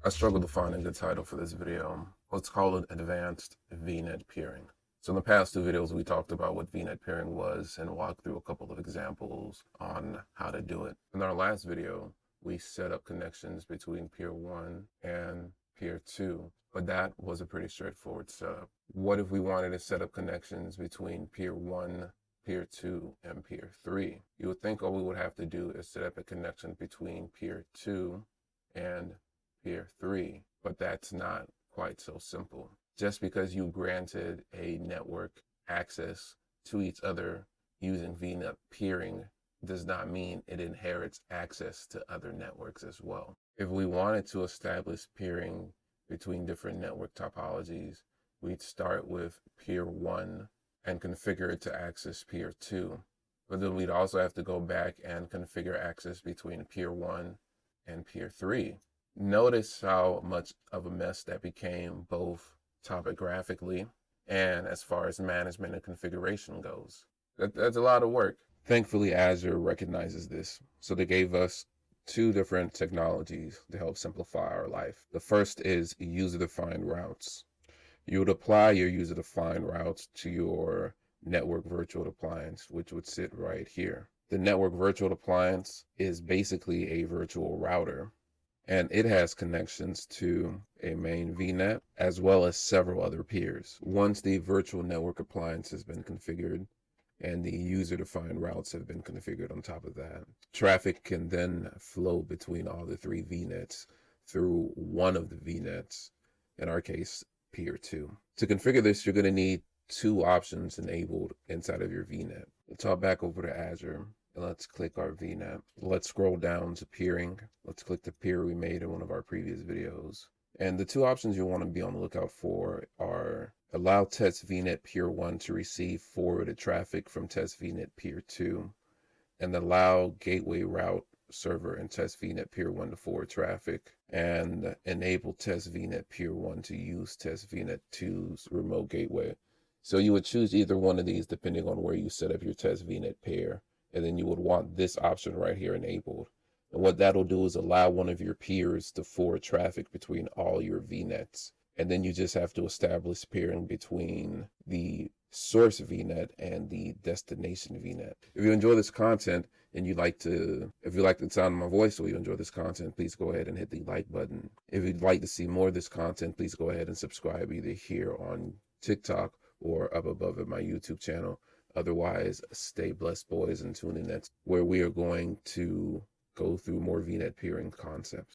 I struggled to find a good title for this video. Let's call it Advanced VNet Peering. So in the past two videos, we talked about what VNet peering was and walked through a couple of examples on how to do it. In our last video, we set up connections between Peer 1 and Peer 2, but that was a pretty straightforward setup. What if we wanted to set up connections between Peer 1, Peer 2, and Peer 3? You would think all we would have to do is set up a connection between Peer 2 and Peer 3, but that's not quite so simple. Just because you granted a network access to each other using VNet peering does not mean it inherits access to other networks as well. If we wanted to establish peering between different network topologies, we'd start with Peer 1 and configure it to access Peer 2. But then we'd also have to go back and configure access between Peer 1 and Peer 3. Notice how much of a mess that became, both topographically and as far as management and configuration goes. That's a lot of work. Thankfully, Azure recognizes this. So they gave us two different technologies to help simplify our life. The first is user-defined routes. You would apply your user-defined routes to your network virtual appliance, which would sit right here. The network virtual appliance is basically a virtual router, and it has connections to a main VNet as well as several other peers. Once the virtual network appliance has been configured and the user-defined routes have been configured on top of that, traffic can then flow between all the three VNets through one of the VNets, in our case, Peer 2. To configure this, you're going to need two options enabled inside of your VNet. Let's hop back over to Azure. Let's click our VNet. Let's scroll down to peering. Let's click the peer we made in one of our previous videos. And the two options you want to be on the lookout for are allow test VNet Peer 1 to receive forwarded traffic from test VNet Peer 2, and allow gateway route server and test VNet Peer 1 to forward traffic, and enable test VNet Peer 1 to use test VNet 2's remote gateway. So you would choose either one of these depending on where you set up your test VNet pair. And then you would want this option right here enabled. And what that'll do is allow one of your peers to forward traffic between all your VNets. And then you just have to establish peering between the source VNet and the destination VNet. If you enjoy this content and if you like the sound of my voice or you enjoy this content, please go ahead and hit the like button. If you'd like to see more of this content, please go ahead and subscribe either here on TikTok or up above at my YouTube channel. Otherwise, stay blessed, boys, and tune in next, where we are going to go through more VNet peering concepts.